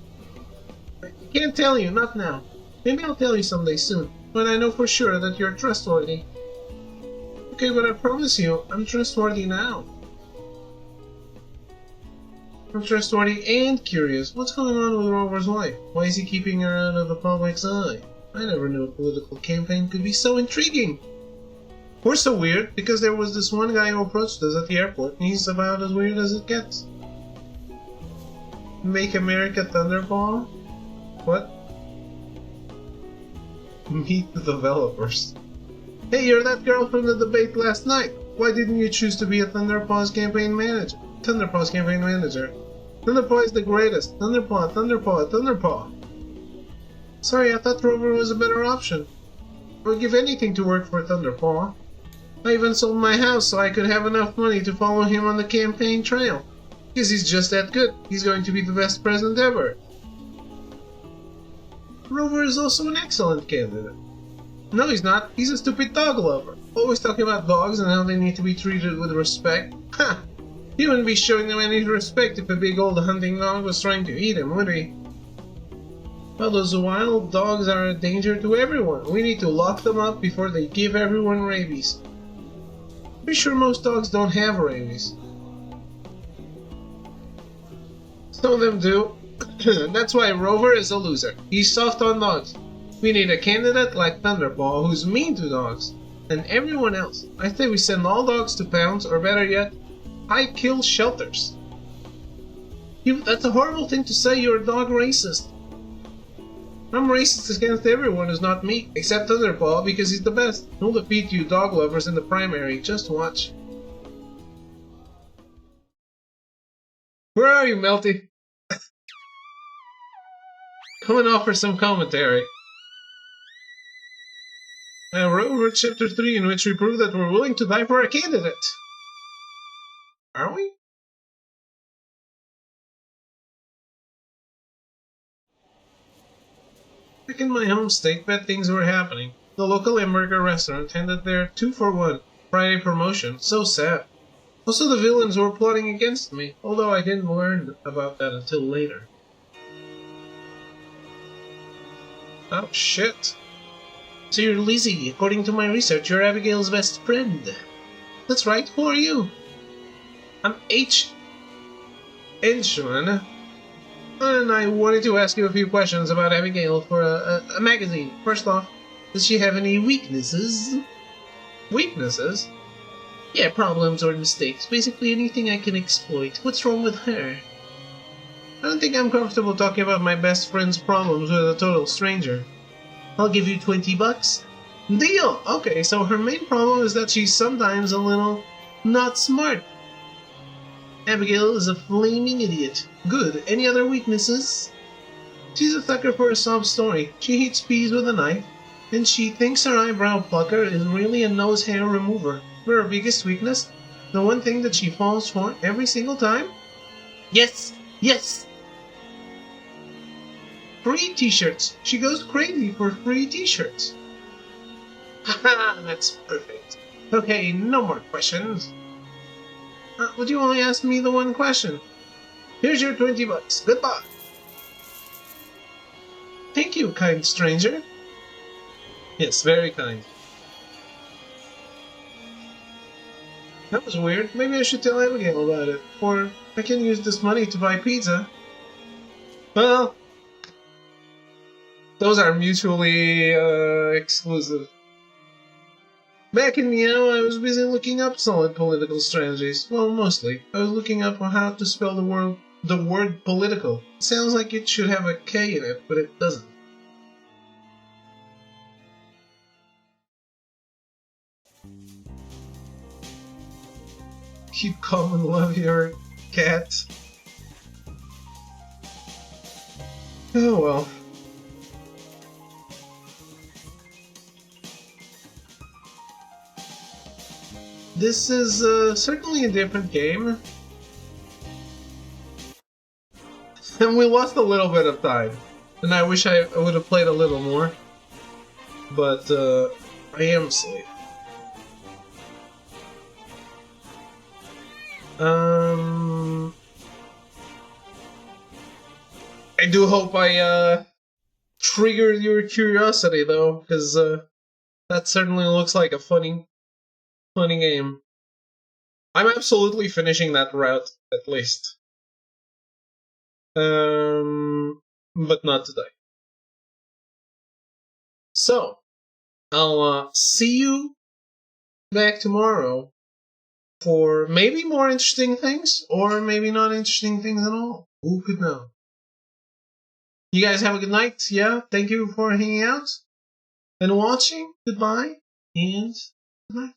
I can't tell you, not now. Maybe I'll tell you someday soon, when I know for sure that you're trustworthy. Okay, but I promise you, I'm trustworthy now. I'm trustworthy and curious. What's going on with Rover's wife? Why is he keeping her out of the public's eye? I never knew a political campaign could be so intriguing. We're so weird because there was this one guy who approached us at the airport, and he's about as weird as it gets. Make America Thunderball? What? Meet the developers. Hey, you're that girl from the debate last night. Why didn't you choose to be a Thunderpaw's campaign manager? Thunderpaw's campaign manager. Thunderpaw is the greatest. Thunderpaw, Thunderpaw, Thunderpaw. Sorry, I thought Rover was a better option. I would give anything to work for Thunderpaw. I even sold my house so I could have enough money to follow him on the campaign trail. Because he's just that good. He's going to be the best president ever. Rover is also an excellent candidate. No, he's not. He's a stupid dog lover. Always talking about dogs and how they need to be treated with respect. Ha! He wouldn't be showing them any respect if a big old hunting dog was trying to eat him, would he? Well, those wild dogs are a danger to everyone. We need to lock them up before they give everyone rabies. Pretty sure most dogs don't have rabies. Some of them do. That's why Rover is a loser. He's soft on dogs. We need a candidate like Thunderball who's mean to dogs. And everyone else. I say we send all dogs to pounds, or better yet, high-kill shelters. That's a horrible thing to say. You're a dog racist. I'm racist against everyone who's not me, except Thunderball because he's the best. He'll defeat you dog lovers in the primary. Just watch. Where are you, Melty? Come and offer some commentary. I wrote Chapter 3 in which we prove that we're willing to die for a candidate. Are we? Back in my home state, bad things were happening. The local hamburger restaurant handed their 2-for-1 Friday promotion. So sad. Also, the villains were plotting against me, although I didn't learn about that until later. Oh, shit. So you're Lizzie. According to my research, you're Abigail's best friend. That's right. Who are you? I'm Henchman. And I wanted to ask you a few questions about Abigail for a magazine. First off, does she have any weaknesses? Weaknesses? Yeah, problems or mistakes. Basically anything I can exploit. What's wrong with her? I don't think I'm comfortable talking about my best friend's problems with a total stranger. I'll give you $20. Deal! Okay, so her main problem is that she's sometimes a little not smart. Abigail is a flaming idiot. Good. Any other weaknesses? She's a sucker for a sob story. She hates peas with a knife, and she thinks her eyebrow plucker is really a nose hair remover. For her biggest weakness, the one thing that she falls for every single time? Yes! Yes! Free t-shirts! She goes crazy for free t-shirts. Haha, that's perfect. Okay, no more questions. Would you only ask me the one question? Here's your $20. Goodbye. Thank you, kind stranger. Yes, very kind. That was weird. Maybe I should tell Abigail about it. Or I can use this money to buy pizza. Well, those are mutually exclusive. Back in Meow, I was busy looking up solid political strategies. Well, mostly. I was looking up how to spell the word political. It sounds like it should have a K in it, but it doesn't. Keep calm and love your cat. Oh well. This is certainly a different game. And we lost a little bit of time. And I wish I would have played a little more. But I am safe. I do hope I triggered your curiosity though, because that certainly looks like a funny game. I'm absolutely finishing that route, at least. But not today. So, I'll see you back tomorrow for maybe more interesting things, or maybe not interesting things at all. Who could know? You guys have a good night, yeah? Thank you for hanging out and watching. Goodbye, and good night.